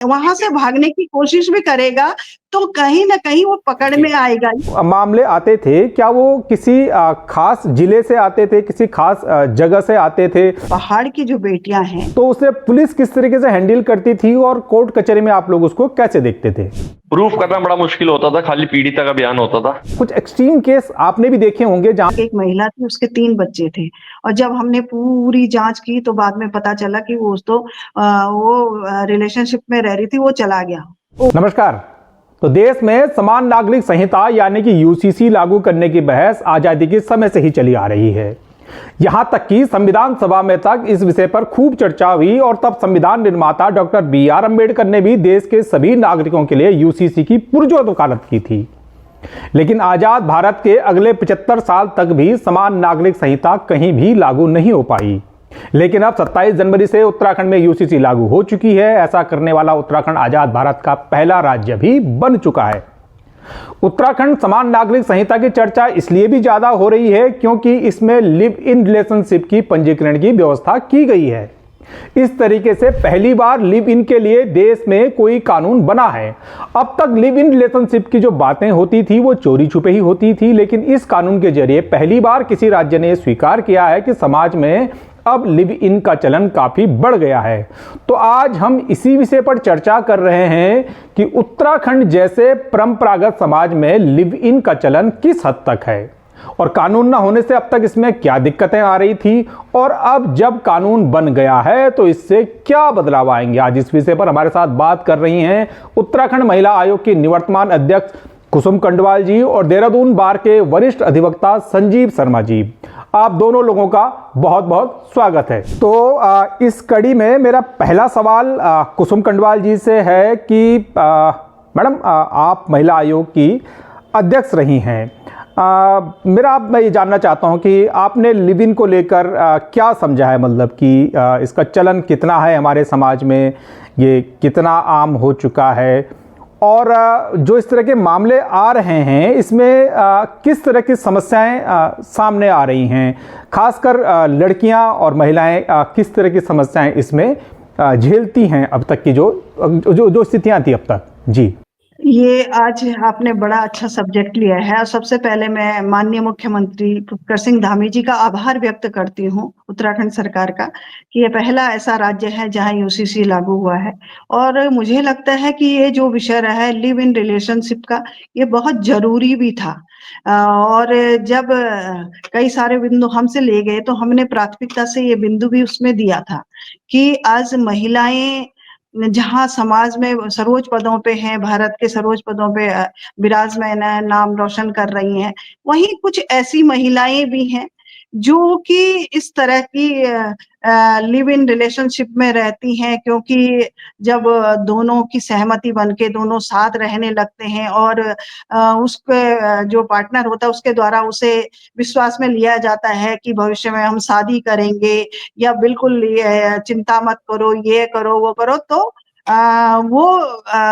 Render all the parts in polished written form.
वहां से भागने की कोशिश भी करेगा तो कहीं ना कहीं वो पकड़ में आएगा। मामले आते थे, क्या वो किसी खास जिले से आते थे, किसी खास जगह से आते थे? पहाड़ की जो बेटियां हैं तो उसे पुलिस किस तरीके से हैंडल करती थी और कोर्ट कचहरी में आप लोग उसको कैसे देखते थे? प्रूफ करना बड़ा मुश्किल होता था, खाली पीड़िता का बयान होता था। कुछ एक्सट्रीम केस आपने भी देखे होंगे जहां एक महिला थी, उसके 3 बच्चे थे और जब हमने पूरी जांच की तो बाद में पता चला कि वो रिलेशनशिप में रह रही थी, वो चला गया। नमस्कार। तो देश में समान नागरिक संहिता यानी कि यूसीसी लागू करने की बहस आजादी के समय से ही चली आ रही है। यहां तक कि संविधान सभा में तक इस विषय पर खूब चर्चा हुई और तब संविधान निर्माता डॉक्टर BR अम्बेडकर ने भी देश के सभी नागरिकों के लिए यूसीसी की पुरजोर वकालत की थी। लेकिन आजाद भारत के अगले 75 साल तक भी समान नागरिक संहिता कहीं भी लागू नहीं हो पाई। लेकिन अब 27 जनवरी से उत्तराखंड में यूसीसी लागू हो चुकी है। ऐसा करने वाला उत्तराखंड आजाद भारत का पहला राज्य भी बन चुका है। उत्तराखंड समान नागरिक संहिता की चर्चा इसलिए भी ज्यादा हो रही है क्योंकि इसमें लिव इन रिलेशनशिप की पंजीकरण की व्यवस्था की गई है। इस तरीके से पहली बार लिव इन के लिए देश में कोई कानून बना है। अब तक लिव इन रिलेशनशिप की जो बातें होती थी वो चोरी छुपे ही होती थी, लेकिन इस कानून के जरिए पहली बार किसी राज्य ने स्वीकार किया है कि समाज में अब लिव इन का चलन काफी बढ़ गया है। तो आज हम इसी विषय पर चर्चा कर रहे हैं कि उत्तराखंड जैसे परंपरागत समाज में लिव इन का चलन किस हद तक है और कानून न होने से अब तक इसमें क्या दिक्कतें आ रही थी और अब जब कानून बन गया है तो इससे क्या बदलाव आएंगे। आज इस विषय पर हमारे साथ बात कर रही हैं उत्तराखंड महिला आयोग की निवर्तमान अध्यक्ष कुसुम कंडवाल जी और देहरादून बार के वरिष्ठ अधिवक्ता संजीव शर्मा जी। आप दोनों लोगों का बहुत बहुत स्वागत है। तो इस कड़ी में मेरा पहला सवाल कुसुम कंडवाल जी से है कि मैडम आप महिला आयोग की अध्यक्ष रही हैं। मैं ये जानना चाहता हूं कि आपने लिव इन को लेकर क्या समझा है, मतलब कि इसका चलन कितना है हमारे समाज में, ये कितना आम हो चुका है और जो इस तरह के मामले आ रहे हैं इसमें किस तरह की समस्याएं सामने आ रही हैं, खासकर लड़कियां और महिलाएं किस तरह की समस्याएं इसमें झेलती हैं अब तक की जो स्थितियां थी अब तक। जी, ये आज आपने बड़ा अच्छा सब्जेक्ट लिया है और सबसे पहले मैं माननीय मुख्यमंत्री पुष्कर सिंह धामी जी का आभार व्यक्त करती हूँ उत्तराखंड सरकार का कि ये पहला ऐसा राज्य है जहाँ यूसीसी लागू हुआ है। और मुझे लगता है कि ये जो विषय रहा है लिव इन रिलेशनशिप का, ये बहुत जरूरी भी था। और जब कई सारे बिंदु हमसे ले गए तो हमने प्राथमिकता से ये बिंदु भी उसमें दिया था कि आज महिलाएं जहाँ समाज में सर्वोच्च पदों पे हैं, भारत के सर्वोच्च पदों पे विराजमान है, नाम रोशन कर रही हैं, वहीं कुछ ऐसी महिलाएं भी हैं जो कि इस तरह की लिव इन रिलेशनशिप में रहती हैं, क्योंकि जब दोनों की सहमति बनके दोनों साथ रहने लगते हैं और उसके जो पार्टनर होता है उसके द्वारा उसे विश्वास में लिया जाता है कि भविष्य में हम शादी करेंगे या बिल्कुल ये चिंता मत करो, ये करो वो करो, तो वो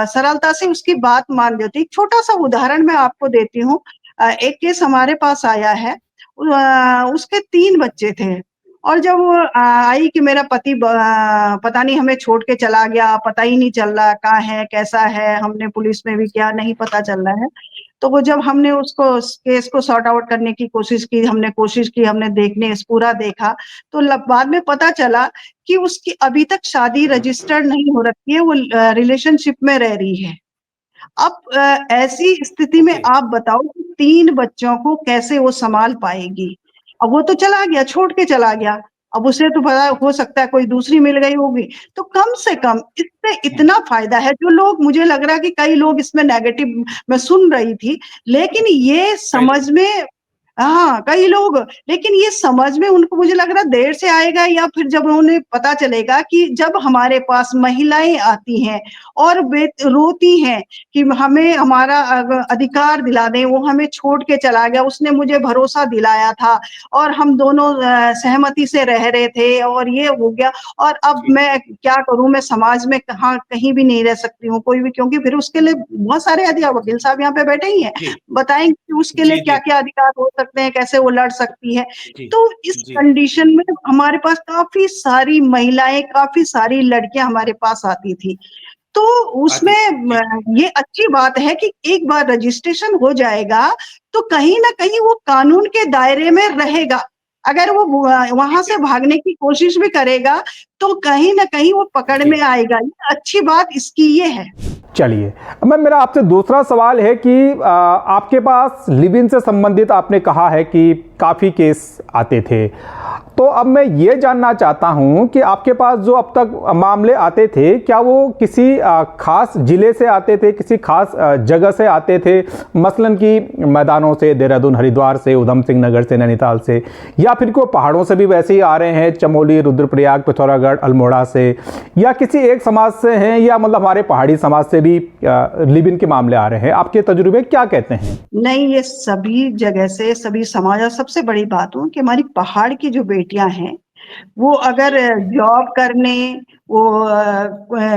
सरलता से उसकी बात मान लेती। छोटा सा उदाहरण मैं आपको देती हूँ। एक केस हमारे पास आया है, उसके 3 बच्चे थे और जब वो आई कि मेरा पति पता नहीं हमें छोड़ के चला गया, पता ही नहीं चल रहा कहाँ है, कैसा है, हमने पुलिस में भी किया, नहीं पता चल रहा है। तो वो जब हमने उसको केस को सॉर्ट आउट करने की कोशिश की, हमने देखने पूरा देखा, तो बाद में पता चला कि उसकी अभी तक शादी रजिस्टर्ड नहीं हो रखी है, वो रिलेशनशिप में रह रही है। अब ऐसी स्थिति में आप बताओ कि 3 बच्चों को कैसे वो संभाल पाएगी। अब वो तो चला गया, छोड़ के चला गया, अब उसे तो पता हो सकता है कोई दूसरी मिल गई होगी। तो कम से कम इससे इतना फायदा है, जो लोग, मुझे लग रहा है कि कई लोग इसमें नेगेटिव मैं सुन रही थी, लेकिन ये समझ में, हाँ, कई लोग, लेकिन ये समझ में उनको मुझे लग रहा है देर से आएगा, या फिर जब उन्हें पता चलेगा कि जब हमारे पास महिलाएं आती हैं और वे रोती हैं कि हमें हमारा अधिकार दिला दें, वो हमें छोड़ के चला गया, उसने मुझे भरोसा दिलाया था और हम दोनों सहमति से रह रहे थे और ये हो गया और अब मैं क्या करूं, मैं समाज में कहाँ कहीं भी नहीं रह सकती हूँ कोई भी, क्योंकि फिर उसके लिए बहुत सारे अधिकार, वकील साहब यहाँ पे बैठे ही हैं, बताएंगे कि उसके लिए क्या क्या अधिकार हो सकते हैं, कैसे वो लड़ सकती है। तो इस कंडीशन में हमारे पास काफी सारी महिलाएं, काफी सारी लड़कियां हमारे पास आती थी। तो उसमें ये अच्छी बात है कि एक बार रजिस्ट्रेशन हो जाएगा तो कहीं ना कहीं वो कानून के दायरे में रहेगा। अगर वो वहां से भागने की कोशिश भी करेगा तो कहीं ना कहीं वो पकड़ में आएगा। ये अच्छी बात इसकी ये है। चलिए, मैं मेरा आपसे दूसरा सवाल है कि आपके पास लिव इन से संबंधित आपने कहा है कि काफ़ी केस आते थे, तो अब मैं ये जानना चाहता हूं कि आपके पास जो अब तक मामले आते थे, क्या वो किसी खास जिले से आते थे, किसी खास जगह से आते थे, मसलन कि मैदानों से, देहरादून, हरिद्वार से, उधम सिंह नगर से, नैनीताल से, या फिर कोई पहाड़ों से भी वैसे ही आ रहे हैं, चमोली, रुद्रप्रयाग, पिथौरागढ़, अल्मोड़ा से, या किसी एक समाज से हैं, या मतलब हमारे पहाड़ी समाज से भी लिव इन के मामले आ रहे हैं? आपके तजुर्बे क्या कहते हैं? नहीं, ये सभी जगह से, सभी समाज। सबसे बड़ी बात हो कि हमारी पहाड़ की जो बेटियां हैं वो अगर जॉब करने, वो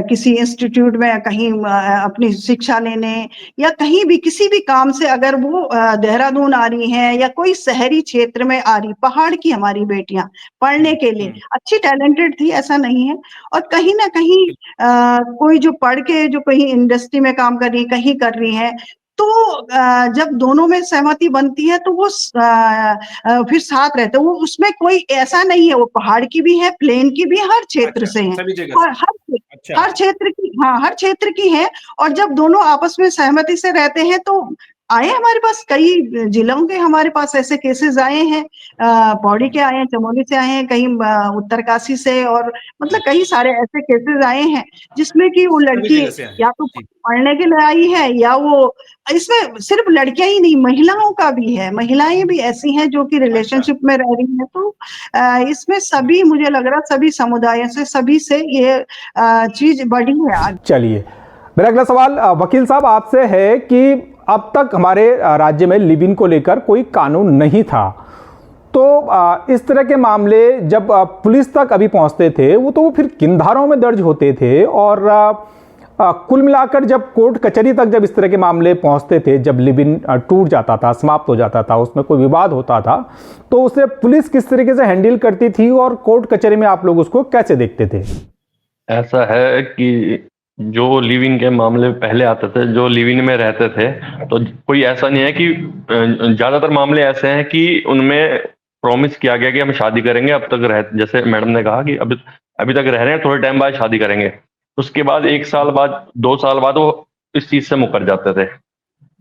किसी इंस्टीट्यूट में कहीं अपनी शिक्षा लेने या कहीं भी किसी भी काम से अगर वो देहरादून आ रही हैं या कोई शहरी क्षेत्र में आ रही, पहाड़ की हमारी बेटियां पढ़ने के लिए अच्छी टैलेंटेड थी, ऐसा नहीं है। और कहीं ना कहीं कोई जो पढ़ के जो कहीं इंडस्ट्री में काम कर रही, कहीं कर रही है, तो जब दोनों में सहमति बनती है तो वो फिर साथ रहते हैं। वो उसमें कोई ऐसा नहीं है, वो पहाड़ की भी है, प्लेन की भी, हर क्षेत्र से है, हर क्षेत्र की, हाँ, हर क्षेत्र की है। और जब दोनों आपस में सहमति से रहते हैं तो आए हमारे पास कई जिलों के, हमारे पास ऐसे केसेस आए हैं, पौड़ी के आए हैं, चमोली से आए हैं, कहीं उत्तरकाशी से, और मतलब कई सारे ऐसे केसेस आए हैं जिसमें कि वो लड़की या तो पढ़ने के लिए आई है, या वो, इसमें सिर्फ लड़कियां ही नहीं, महिलाओं का भी है, महिलाएं भी ऐसी हैं जो कि रिलेशनशिप में रह रही हैं। तो इसमें सभी, मुझे लग रहा सभी समुदायों से, सभी से ये चीज बढ़ी है। चलिए, मेरा अगला सवाल वकील साहब आपसे है कि अब तक हमारे राज्य में लिव इन को लेकर कोई कानून नहीं था, तो इस तरह के मामले जब पुलिस तक अभी पहुंचते थे वो फिर किन धाराओं में दर्ज होते थे, और कुल मिलाकर जब कोर्ट कचहरी तक जब इस तरह के मामले पहुंचते थे, जब लिव इन टूट जाता था, समाप्त हो जाता था, उसमें कोई विवाद होता था, तो उसे पुलिस किस तरीके से हैंडल करती थी और कोर्ट कचहरी में आप लोग उसको कैसे देखते थे? ऐसा है कि जो लिव इन के मामले पहले आते थे, जो लिव इन में रहते थे, तो कोई ऐसा नहीं है कि ज्यादातर मामले ऐसे हैं कि उनमें प्रॉमिस किया गया कि हम शादी करेंगे, अब तक रह, जैसे मैडम ने कहा कि अभी तक रह रहे हैं, थोड़े टाइम बाद शादी करेंगे, उसके बाद 1 साल बाद, 2 साल बाद वो इस चीज से मुकर जाते थे।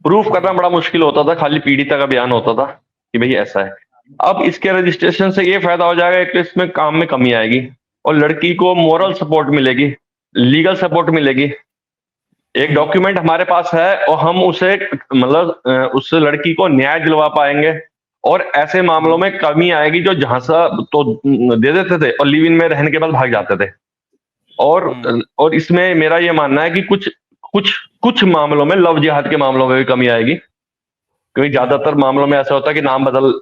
प्रूफ करना बड़ा मुश्किल होता था, खाली पीड़िता का बयान होता था कि भाई ऐसा है। अब इसके रजिस्ट्रेशन से ये फायदा हो जाएगा, एक तो इसमें काम में कमी आएगी और लड़की को मोरल सपोर्ट मिलेगी, लीगल सपोर्ट मिलेगी। एक डॉक्यूमेंट हमारे पास है और हम उसे, मतलब उस लड़की को न्याय दिलवा पाएंगे, और ऐसे मामलों में कमी आएगी जो झांसा तो दे देते थे और लिव इन में रहने के बाद भाग जाते थे। और इसमें मेरा ये मानना है कि कुछ मामलों में, लव जिहाद के मामलों में भी कमी आएगी, क्योंकि ज्यादातर मामलों में ऐसा होता है कि नाम बदल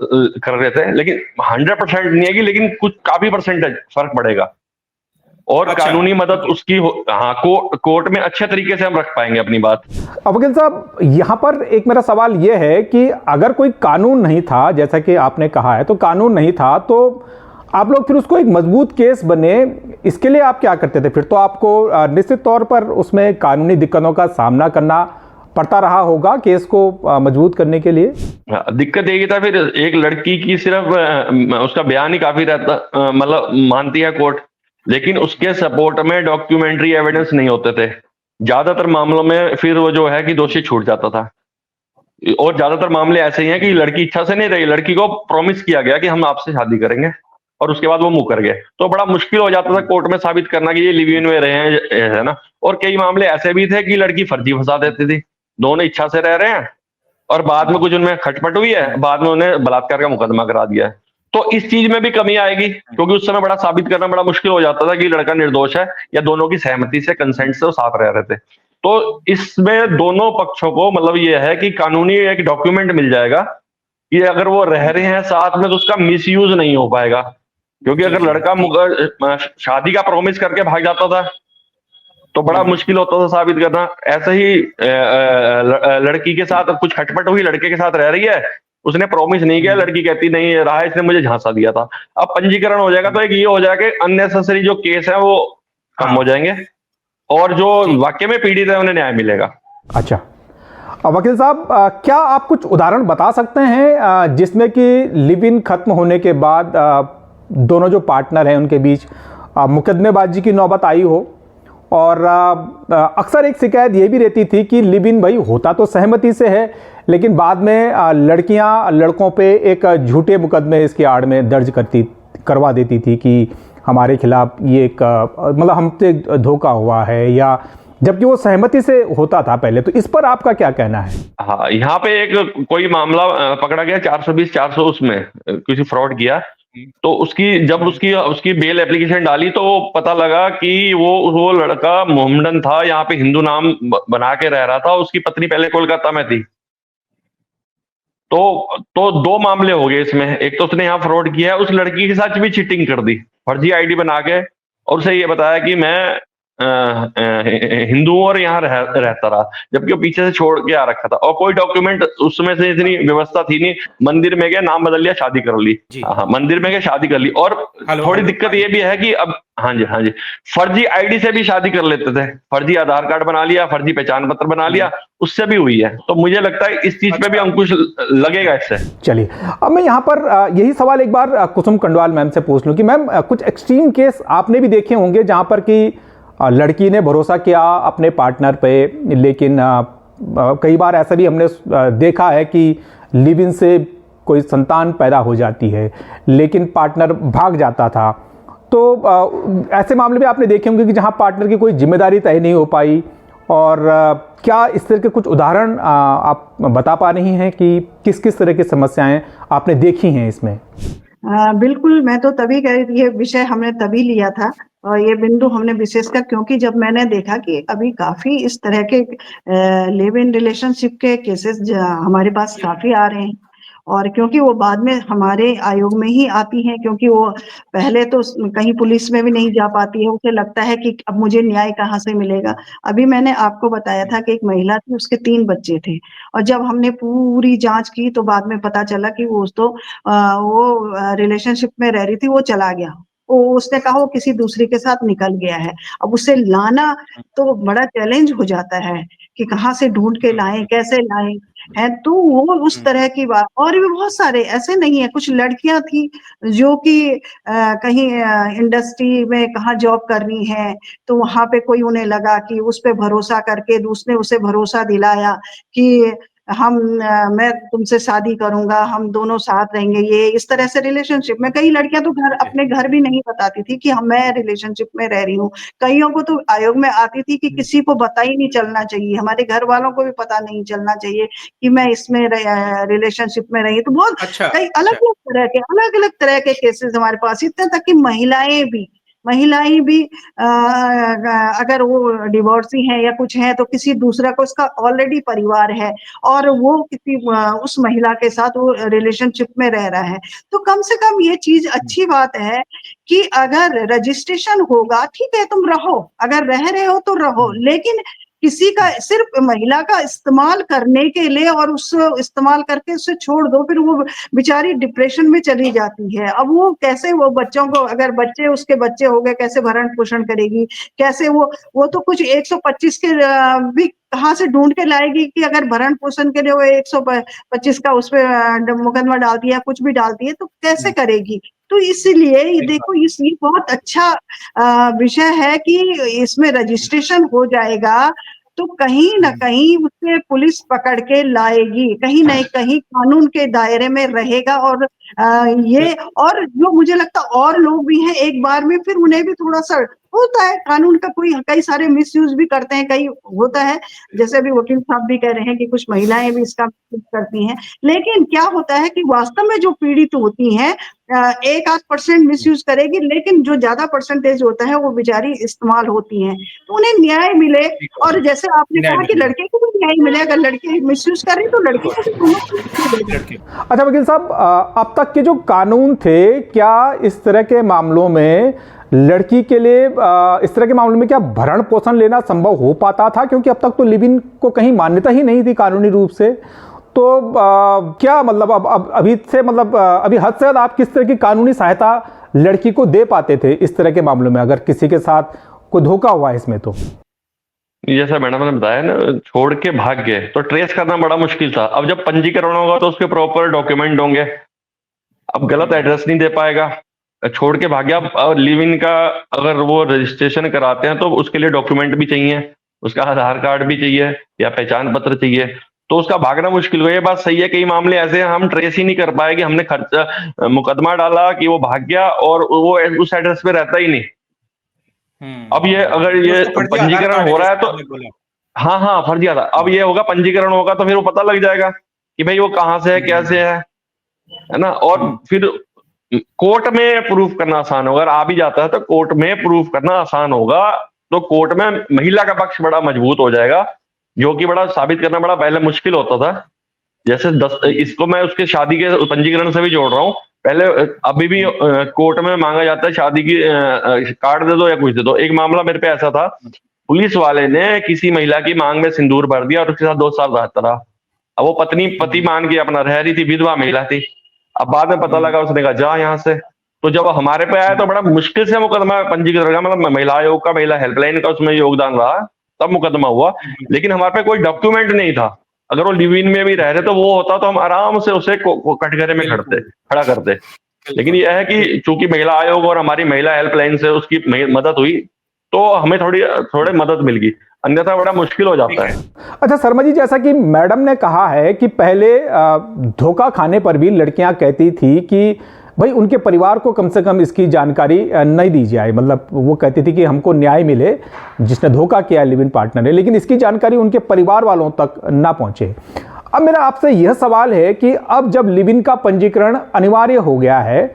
कर रहे थे, लेकिन 100% नहीं आएगी, लेकिन कुछ काफी परसेंटेज फर्क पड़ेगा। और कानूनी मदद उसकी हाँ, कोर्ट में अच्छे तरीके से हम रख पाएंगे अपनी बात। वकील साहब, यहाँ पर एक मेरा सवाल यह है कि अगर कोई कानून नहीं था, जैसा कि आपने कहा है, तो कानून नहीं था, तो आप लोग फिर उसको एक मजबूत केस बने, इसके लिए आप क्या करते थे? फिर तो आपको निश्चित तौर पर उसमें कानूनी दिक्कतों का सामना करना पड़ता रहा होगा केस को मजबूत करने के लिए। दिक्कत यही था, फिर एक लड़की की सिर्फ उसका बयान ही काफी रहता, मतलब मानती है कोर्ट, लेकिन उसके सपोर्ट में डॉक्यूमेंट्री एविडेंस नहीं होते थे। ज्यादातर मामलों में फिर वो जो है कि दोषी छूट जाता था। और ज्यादातर मामले ऐसे ही हैं कि लड़की इच्छा से नहीं रही, लड़की को प्रॉमिस किया गया कि हम आपसे शादी करेंगे, और उसके बाद वो मुकर गए, तो बड़ा मुश्किल हो जाता था कोर्ट में साबित करना कि ये लिव इन में रहे हैं, है ना। और कई मामले ऐसे भी थे कि लड़की फर्जी फंसा देती थी, दोनों इच्छा से रह रहे हैं और बाद में कुछ उनमें खटपट हुई है, बाद में उन्हें बलात्कार का मुकदमा करा दिया है। तो इस चीज में भी कमी आएगी, क्योंकि उस समय बड़ा साबित करना बड़ा मुश्किल हो जाता था कि लड़का निर्दोष है, या दोनों की सहमति से, कंसेंट से वो साथ रह रहे थे। तो इसमें दोनों पक्षों को, मतलब ये है कि कानूनी एक डॉक्यूमेंट मिल जाएगा कि अगर वो रह रहे हैं साथ में तो उसका मिसयूज नहीं हो पाएगा। क्योंकि अगर लड़का शादी का प्रॉमिस करके भाग जाता था तो बड़ा मुश्किल होता था साबित करना। ऐसे ही लड़की के साथ कुछ खटपट हुई, लड़के के साथ रह रही है, उसने प्रॉमिस नहीं किया, लड़की कहती नहीं रहा, इसने मुझे झांसा दिया था। अब पंजीकरण हो जाएगा तो एक ये हो जाएगा, अननेसेसरी जो केस है वो कम हो जाएंगे, और जो वाकई में पीड़ित है उन्हें न्याय मिलेगा। अच्छा, वकील साहब, क्या आप कुछ उदाहरण बता सकते हैं जिसमें कि लिव इन खत्म होने के बाद दोनों जो पार्टनर हैं उनके बीच मुकदमेबाजी की नौबत आई हो? और अक्सर एक शिकायत ये भी रहती थी कि लिव इन भाई होता तो सहमति से है, लेकिन बाद में लड़कियां लड़कों पे एक झूठे मुकदमे इसकी आड़ में दर्ज करवा देती थी कि हमारे खिलाफ ये एक मतलब हमसे धोखा हुआ है, या जबकि वो सहमति से होता था पहले। तो इस पर आपका क्या कहना है? हाँ, यहाँ पे एक कोई मामला पकड़ा गया 420 400 उसमें किसी फ्रॉड किया, तो उसकी बेल एप्लीकेशन डाली तो पता लगा कि वो लड़का मोहम्मदन था, यहाँ पे हिंदू नाम बना के रह रहा था, उसकी पत्नी पहले कोलकाता में थी। तो 2 मामले हो गए इसमें। एक तो उसने यहाँ फ्रॉड किया है, उस लड़की के साथ भी चीटिंग कर दी, फर्जी आईडी बना के, और उसे ये बताया कि मैं हिंदू और यहाँ रहता रहा, जबकि वो पीछे से छोड़ के आ रखा था, और कोई डॉक्यूमेंट उसमें से इतनी व्यवस्था थी नहीं। मंदिर में गया, नाम बदल लिया, शादी कर ली। हाँ, मंदिर में गया, शादी कर ली। और थोड़ी दिक्कत ये भी है कि अब हाँ जी, फर्जी आईडी से भी शादी कर लेते थे, फर्जी आधार कार्ड बना लिया, फर्जी पहचान पत्र बना लिया, उससे भी हुई है। तो मुझे लगता है इस चीज पे भी अंकुश लगेगा इससे। चलिए, अब मैं यहाँ पर यही सवाल एक बार कुसुम कंडवाल मैम से पूछ लूं कि मैम, कुछ एक्सट्रीम केस आपने भी देखे होंगे जहां पर कि लड़की ने भरोसा किया अपने पार्टनर पे, लेकिन कई बार ऐसा भी हमने देखा है कि लिव इन से कोई संतान पैदा हो जाती है, लेकिन पार्टनर भाग जाता था। तो ऐसे मामले भी आपने देखे होंगे कि जहां पार्टनर की कोई जिम्मेदारी तय नहीं हो पाई। और क्या इस तरह के कुछ उदाहरण आप बता पा रही हैं कि किस किस तरह की समस्याएं आपने देखी हैं इसमें? बिल्कुल, मैं तो तभी ये विषय हमने तभी लिया था, और ये बिंदु हमने विशेषकर, क्योंकि जब मैंने देखा कि अभी काफी इस तरह के लिव इन रिलेशनशिप के केसेस हमारे पास काफी आ रहे हैं, और क्योंकि वो बाद में हमारे आयोग में ही आती हैं, क्योंकि वो पहले तो कहीं पुलिस में भी नहीं जा पाती है, उसे लगता है कि अब मुझे न्याय कहाँ से मिलेगा। अभी मैंने आपको बताया था कि एक महिला थी, उसके 3 बच्चे थे, और जब हमने पूरी जांच की तो बाद में पता चला कि वो रिलेशनशिप में रह रही थी, वो चला गया। उसने कहा वो किसी दूसरे के साथ निकल गया है। अब उसे लाना तो बड़ा चैलेंज हो जाता है कि कहाँ से ढूंढ के लाएं, कैसे लाएं, है। तो वो उस तरह की बात, और भी बहुत सारे ऐसे नहीं है। कुछ लड़कियां थी जो कि कहीं इंडस्ट्री में कहाँ जॉब कर रही हैं, तो वहां पे कोई उन्हें लगा कि उस पे भरोसा करके दूसरे उसे भरोसा दिलाया कि मैं तुमसे शादी करूंगा, हम दोनों साथ रहेंगे। ये इस तरह से रिलेशनशिप में कई लड़कियां तो अपने घर भी नहीं बताती थी कि मैं रिलेशनशिप में रह रही हूँ। कईयों को तो आयोग में आती थी कि किसी को पता ही नहीं चलना चाहिए, हमारे घर वालों को भी पता नहीं चलना चाहिए कि मैं इसमें रिलेशनशिप में रही। तो बहुत कई अलग अलग तरह के केसेस हमारे पास, इतने तक कि महिलाएं भी अगर वो डिवोर्सी हैं या कुछ है, तो किसी दूसरा को, उसका ऑलरेडी परिवार है और वो किसी उस महिला के साथ वो रिलेशनशिप में रह रहा है। तो कम से कम ये चीज अच्छी बात है कि अगर रजिस्ट्रेशन होगा, ठीक है, तुम रहो, अगर रह रहे हो तो रहो, लेकिन किसी का सिर्फ महिला का इस्तेमाल करने के लिए और उसको इस्तेमाल करके उसे छोड़ दो, फिर वो बेचारी डिप्रेशन में चली जाती है। अब वो कैसे, वो बच्चों को, अगर उसके बच्चे हो गए, कैसे भरण पोषण करेगी, कैसे वो तो कुछ 125 के भी कहाँ से ढूंढ के लाएगी कि अगर भरण पोषण के लिए वो 125 का उस पर मुकदमा डालती है, कुछ भी डालती है, तो कैसे करेगी। तो इसलिए देखो, ये बहुत अच्छा विषय है कि इसमें रजिस्ट्रेशन हो जाएगा, तो कहीं ना कहीं उसे पुलिस पकड़ के लाएगी, कहीं न कहीं कानून के दायरे में रहेगा। और ये, और जो मुझे लगता और लोग भी हैं, एक बार में फिर उन्हें भी थोड़ा सा होता है कानून का, कई सारे मिसयूज भी करते हैं, कई होता है, जैसे अभी वकील साहब भी कह रहे हैं कि कुछ महिलाएं भी इसका मिसयूज करती हैं। लेकिन क्या होता है कि वास्तव में जो पीड़ित होती हैं, 1-8% मिसयूज करेगी, लेकिन जो ज्यादा परसेंटेज होता है वो बेचारी इस्तेमाल होती हैं, तो उन्हें न्याय मिले। और जैसे आपने कहा कि लड़के को भी न्याय मिले, अगर लड़के मिसयूज कर रही तो लड़के को भी। अच्छा वकील साहब, अब तक के जो कानून थे, क्या इस तरह के मामलों में लड़की के लिए इस तरह के मामलों में क्या भरण पोषण लेना संभव हो पाता था? क्योंकि अब तक तो लिव इन को कहीं मान्यता ही नहीं थी कानूनी रूप से। तो क्या मतलब अब अभी से, मतलब अभी हद से ज्यादा आप किस तरह की कानूनी सहायता लड़की को दे पाते थे इस तरह के मामलों में, अगर किसी के साथ कोई धोखा हुआ है इसमें? तो जैसा मैडम ने बताया ना, छोड़ के भाग गए तो ट्रेस करना बड़ा मुश्किल था। अब जब पंजीकरण होगा तो उसके प्रॉपर डॉक्यूमेंट होंगे। अब गलत एड्रेस नहीं दे पाएगा, छोड़ के भाग गया। और लिव इन का अगर वो रजिस्ट्रेशन कराते हैं तो उसके लिए डॉक्यूमेंट भी चाहिए, उसका आधार कार्ड भी चाहिए या पहचान पत्र चाहिए, तो उसका भागना मुश्किल हो। ये बात सही है, कई मामले ऐसे हैं हम ट्रेस ही नहीं कर पाए कि हमने खर्चा मुकदमा डाला कि वो भाग गया और वो उस एड्रेस पे रहता ही नहीं। अब ये अगर ये पंजीकरण हो रहा है तो हाँ हाँ फर्जी था। अब ये होगा, पंजीकरण होगा तो फिर वो पता लग जाएगा कि भाई वो कहाँ से है, कैसे है ना। और फिर कोर्ट में प्रूफ करना आसान होगा। अगर आ भी जाता है तो कोर्ट में प्रूफ करना आसान होगा, तो कोर्ट में महिला का पक्ष बड़ा मजबूत हो जाएगा, जो कि बड़ा साबित करना बड़ा पहले मुश्किल होता था। जैसे इसको मैं उसके शादी के पंजीकरण से भी जोड़ रहा हूँ। पहले अभी भी कोर्ट में मांगा जाता है शादी की कार्ड दे दो या कुछ दे दो। एक मामला मेरे पे ऐसा था, पुलिस वाले ने किसी महिला की मांग में सिंदूर भर दिया और उसके साथ 2 साल रहता रहा। अब वो पत्नी पति मान के अपना रह रही थी, विधवा महिला थी। अब बाद में पता लगा, उसने कहा जा यहाँ से। तो जब हमारे पे आया तो बड़ा मुश्किल से मुकदमा पंजीकरण का, मतलब महिला आयोग का, महिला हेल्पलाइन का उसमें योगदान रहा, तब मुकदमा हुआ। लेकिन हमारे पे कोई डॉक्यूमेंट नहीं था। अगर वो लिव इन में भी रह रहे तो वो होता तो हम आराम से उसे कटघरे में खड़ा करते। लेकिन यह है कि चूंकि महिला आयोग और हमारी महिला हेल्पलाइन से उसकी मदद हुई तो हमें थोड़ी मदद मिल गई, अन्यथा बड़ा मुश्किल हो जाता है। अच्छा शर्मा जी, जैसा कि मैडम ने कहा है कि पहले धोखा खाने पर भी लड़कियां कहती थी कि भाई उनके परिवार को कम से कम इसकी जानकारी नहीं दी जाए, मतलब वो कहती थी कि हमको न्याय मिले, जिसने धोखा किया लिव इन पार्टनर ने, लेकिन इसकी जानकारी उनके परिवार वालों तक ना पहुंचे। अब मेरा आपसे यह सवाल है कि अब जब लिव इन का पंजीकरण अनिवार्य हो गया है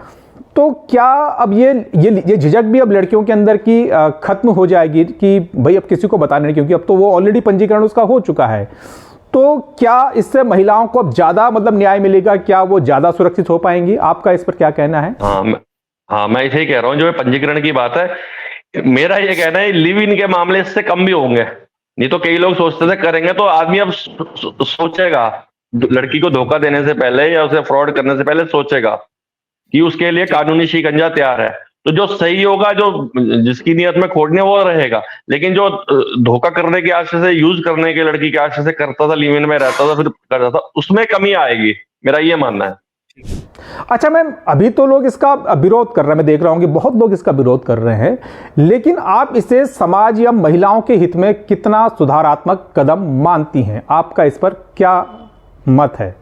तो क्या अब ये झिझक भी अब लड़कियों के अंदर की खत्म हो जाएगी कि भाई अब किसी को बताना नहीं, क्योंकि अब तो वो ऑलरेडी पंजीकरण उसका हो चुका है। तो क्या इससे महिलाओं को अब ज्यादा मतलब न्याय मिलेगा, क्या वो ज्यादा सुरक्षित हो पाएंगी? आपका इस पर क्या कहना है? हाँ मैं इसे ही कह रहा हूँ, जो पंजीकरण की बात है, मेरा ये कहना है लिव इन के मामले इससे कम भी होंगे। नहीं तो कई लोग सोचते थे करेंगे तो आदमी अब सोचेगा, लड़की को धोखा देने से पहले या उसे फ्रॉड करने से पहले सोचेगा कि उसके लिए कानूनी शिकंजा तैयार है। तो जो सही होगा, जो जिसकी नियत में खोटने वो रहेगा। लेकिन जो धोखा करने के आशय से, यूज करने के लड़की के आशय से करता था, लिव इन में रहता था फिर करता था, उसमें कमी आएगी, मेरा ये मानना है। अच्छा मैम, अभी तो लोग इसका विरोध कर रहे हैं, मैं देख रहा हूं कि बहुत लोग इसका विरोध कर रहे हैं, लेकिन आप इसे समाज या महिलाओं के हित में कितना सुधारात्मक कदम मानती हैं? आपका इस पर क्या मत है?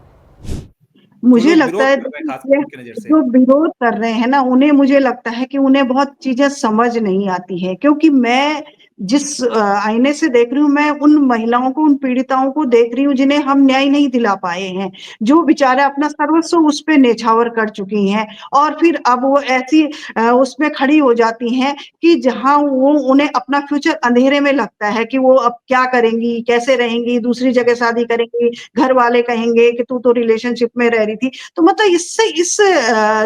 मुझे लगता है जो विरोध कर रहे हैं ना, उन्हें, मुझे लगता है कि उन्हें बहुत चीजें समझ नहीं आती है। क्योंकि मैं जिस आईने से देख रही हूँ, मैं उन महिलाओं को, उन पीड़िताओं को देख रही हूँ जिन्हें हम न्याय नहीं दिला पाए हैं, जो बेचारे अपना सर्वस्व उस पे न्यौछावर कर चुकी हैं, और फिर अब वो ऐसी उसमें खड़ी हो जाती हैं कि जहां वो, उन्हें अपना फ्यूचर अंधेरे में लगता है कि वो अब क्या करेंगी, कैसे रहेंगी, दूसरी जगह शादी करेंगी, घर वाले कहेंगे कि तू तो रिलेशनशिप में रह रही थी। तो मतलब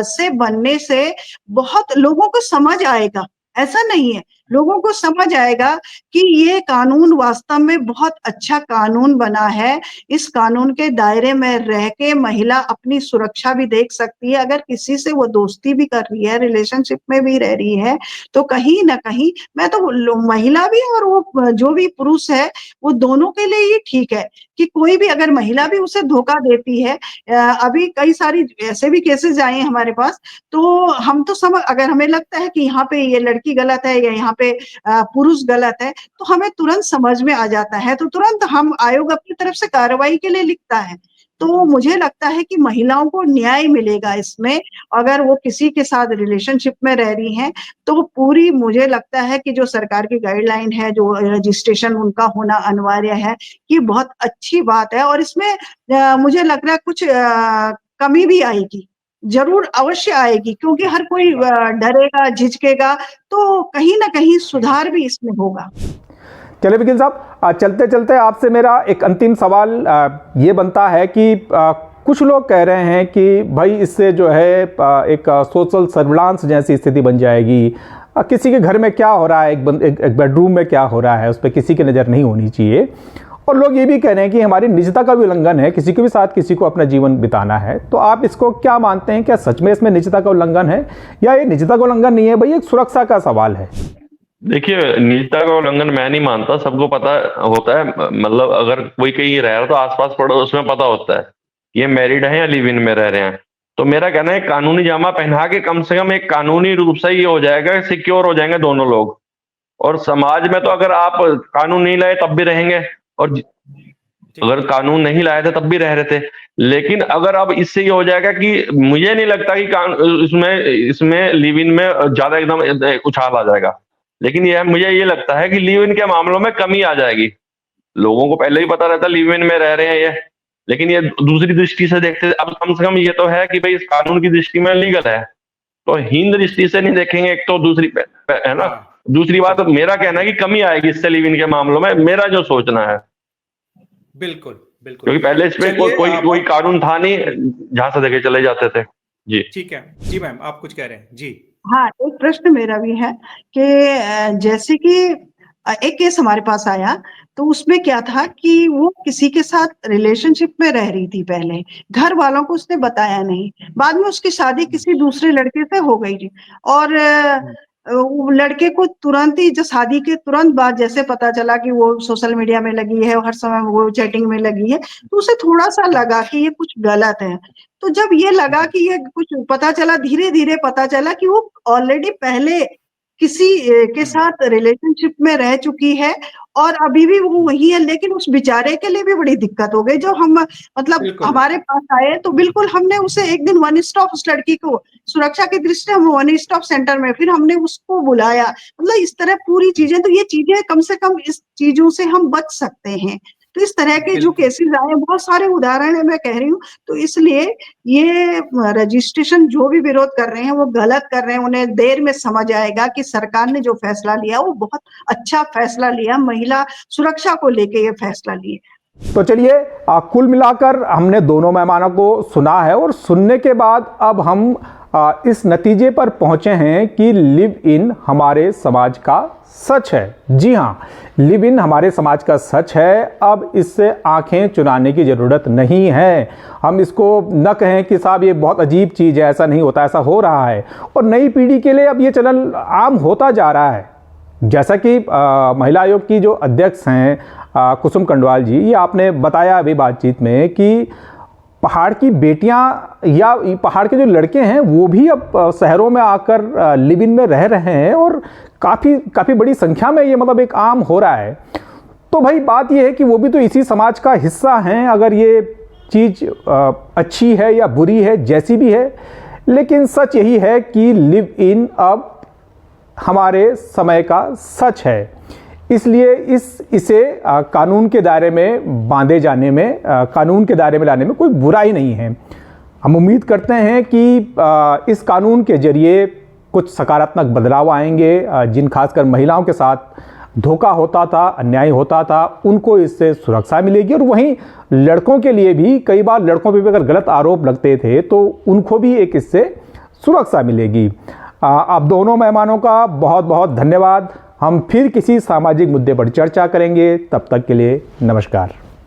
से बनने से बहुत लोगों को समझ आएगा, ऐसा नहीं है, लोगों को समझ आएगा कि ये कानून वास्तव में बहुत अच्छा कानून बना है। इस कानून के दायरे में रह के महिला अपनी सुरक्षा भी देख सकती है। अगर किसी से वो दोस्ती भी कर रही है, रिलेशनशिप में भी रह रही है, तो कहीं ना कहीं, मैं तो महिला भी और वो जो भी पुरुष है, वो दोनों के लिए ही ठीक है कि कोई भी अगर महिला भी उसे धोखा देती है, अभी कई सारी ऐसे भी केसेस आए हैं हमारे पास, तो हम तो अगर हमें लगता है कि यहाँ पे ये लड़की गलत है या यहाँ पे पुरुष गलत है, तो हमें तुरंत समझ में आ जाता है, तो तुरंत हम, आयोग अपनी तरफ से कार्रवाई के लिए लिखता है। तो मुझे लगता है कि महिलाओं को न्याय मिलेगा इसमें। अगर वो किसी के साथ रिलेशनशिप में रह रही हैं तो पूरी, मुझे लगता है कि जो सरकार की गाइडलाइन है, जो रजिस्ट्रेशन उनका होना अनिवार्य है, ये बहुत अच्छी बात है। और इसमें मुझे लग रहा है कुछ कमी भी आएगी, जरूर अवश्य आएगी, क्योंकि हर कोई डरेगा, झिझकेगा, तो कहीं ना कहीं सुधार भी इसमें होगा। चलिए वकील साहब, चलते चलते आपसे मेरा एक अंतिम सवाल ये बनता है कि कुछ लोग कह रहे हैं कि भाई इससे जो है एक सोशल सर्विलांस जैसी स्थिति बन जाएगी, किसी के घर में क्या हो रहा है, एक बेडरूम में क्या हो रहा है, उस पर किसी की नज़र नहीं होनी चाहिए। और लोग ये भी कह रहे हैं कि हमारी निजता का भी उल्लंघन है, किसी के भी साथ किसी को अपना जीवन बिताना है। तो आप इसको क्या मानते हैं, क्या सच में इसमें निजता का उल्लंघन है, या ये निजता का उल्लंघन नहीं है, भाई एक सुरक्षा का सवाल है? देखिए, निजता का उल्लंघन मैं नहीं मानता, सबको पता होता है। मतलब अगर कोई कहीं रह रहा है तो आसपास पड़ोस में पता होता है ये मैरिड है या लिव इन में रह रहे हैं। तो मेरा कहना है कानूनी जामा पहना के कम से कम एक कानूनी रूप से ये हो जाएगा, सिक्योर हो जाएंगे दोनों लोग। और समाज में तो अगर आप कानून नहीं लाए तब भी रहेंगे, और अगर कानून नहीं लाए थे तब भी रह रहे थे। लेकिन अगर अब इससे ये हो जाएगा कि मुझे नहीं लगता कि इसमें इसमें लिव इन में ज्यादा एकदम उछाल आ जाएगा। लेकिन यह मुझे ये लगता है कि लिव इन के मामलों में कमी आ जाएगी। लोगों को पहले ही पता रहता लिव इन में रह रहे हैं ये, लेकिन ये दूसरी दृष्टि से देखते, अब कम से कम ये तो है कि भाई इस कानून की दृष्टि में लीगल है, तो हीन दृष्टि से नहीं देखेंगे। एक तो दूसरी है ना, दूसरी बात मेरा कहना है कि कमी आएगी इससे लिव इन के मामलों में, मेरा जो सोचना है। बिल्कुल बिल्कुल, क्योंकि पहले इसमें कोई कानून था नहीं, जहां से देखे चले जाते थे। जी ठीक है, जी मैम आप कुछ कह रहे हैं जी। हाँ, एक प्रश्न मेरा भी है कि जैसे कि एक केस हमारे पास आया, तो उसमें क्या था कि वो किसी के साथ रिलेशनशिप में रह रही थी पहले, घर वालों को उसने बताया नहीं, बाद में उसकी शादी किसी दूसरे लड़के से हो गई थी, और वो लड़के को तुरंत ही, जो शादी के तुरंत बाद जैसे पता चला कि वो सोशल मीडिया में लगी है, हर समय वो चैटिंग में लगी है, तो उसे थोड़ा सा लगा कि ये कुछ गलत है। तो जब ये लगा कि ये कुछ पता चला, धीरे धीरे पता चला कि वो ऑलरेडी पहले किसी के साथ रिलेशनशिप में रह चुकी है और अभी भी वो वही है। लेकिन उस बेचारे के लिए भी बड़ी दिक्कत हो गई। जो हम मतलब हमारे पास आए तो बिल्कुल हमने उसे एक दिन वन स्टॉप, उस लड़की को सुरक्षा की दृष्टि से हम वन स्टॉप सेंटर में, फिर हमने उसको बुलाया, मतलब इस तरह पूरी चीजें। तो ये चीजें कम से कम इस चीजों से हम बच सकते हैं। तो इस तरह के जो केसेस आए, बहुत सारे उदाहरण है, मैं कह रही हूँ। तो इसलिए ये रजिस्ट्रेशन जो भी विरोध कर रहे हैं वो गलत कर रहे हैं। उन्हें देर में समझ आएगा कि सरकार ने जो फैसला लिया वो बहुत अच्छा फैसला लिया, महिला सुरक्षा को लेके ये फैसला लिए। तो चलिए, कुल मिलाकर हमने दोनों मेहमानों को सुना है, और सुनने के बाद अब हम इस नतीजे पर पहुंचे हैं कि लिव इन हमारे समाज का सच है। जी हाँ, लिव इन हमारे समाज का सच है। अब इससे आंखें चुराने की ज़रूरत नहीं है। हम इसको न कहें कि साहब ये बहुत अजीब चीज़ है, ऐसा नहीं होता, ऐसा हो रहा है। और नई पीढ़ी के लिए अब ये चलन आम होता जा रहा है। जैसा कि महिला आयोग की जो अध्यक्ष हैं कुसुम कंडवाल जी, ये आपने बताया अभी बातचीत में कि पहाड़ की बेटियां या पहाड़ के जो लड़के हैं वो भी अब शहरों में आकर लिव इन में रह रहे हैं, और काफ़ी बड़ी संख्या में ये मतलब एक आम हो रहा है। तो भाई बात ये है कि वो भी तो इसी समाज का हिस्सा हैं। अगर ये चीज़ अच्छी है या बुरी है, जैसी भी है, लेकिन सच यही है कि लिव इन अब हमारे समय का सच है। इसलिए इसे कानून के दायरे में बांधे जाने में, कानून के दायरे में लाने में कोई बुराई नहीं है। हम उम्मीद करते हैं कि इस कानून के जरिए कुछ सकारात्मक बदलाव आएंगे। जिन खासकर महिलाओं के साथ धोखा होता था, अन्याय होता था, उनको इससे सुरक्षा मिलेगी। और वहीं लड़कों के लिए भी, कई बार लड़कों पर भी अगर गलत आरोप लगते थे तो उनको भी एक इससे सुरक्षा मिलेगी। आप दोनों मेहमानों का बहुत बहुत धन्यवाद। हम फिर किसी सामाजिक मुद्दे पर चर्चा करेंगे। तब तक के लिए नमस्कार।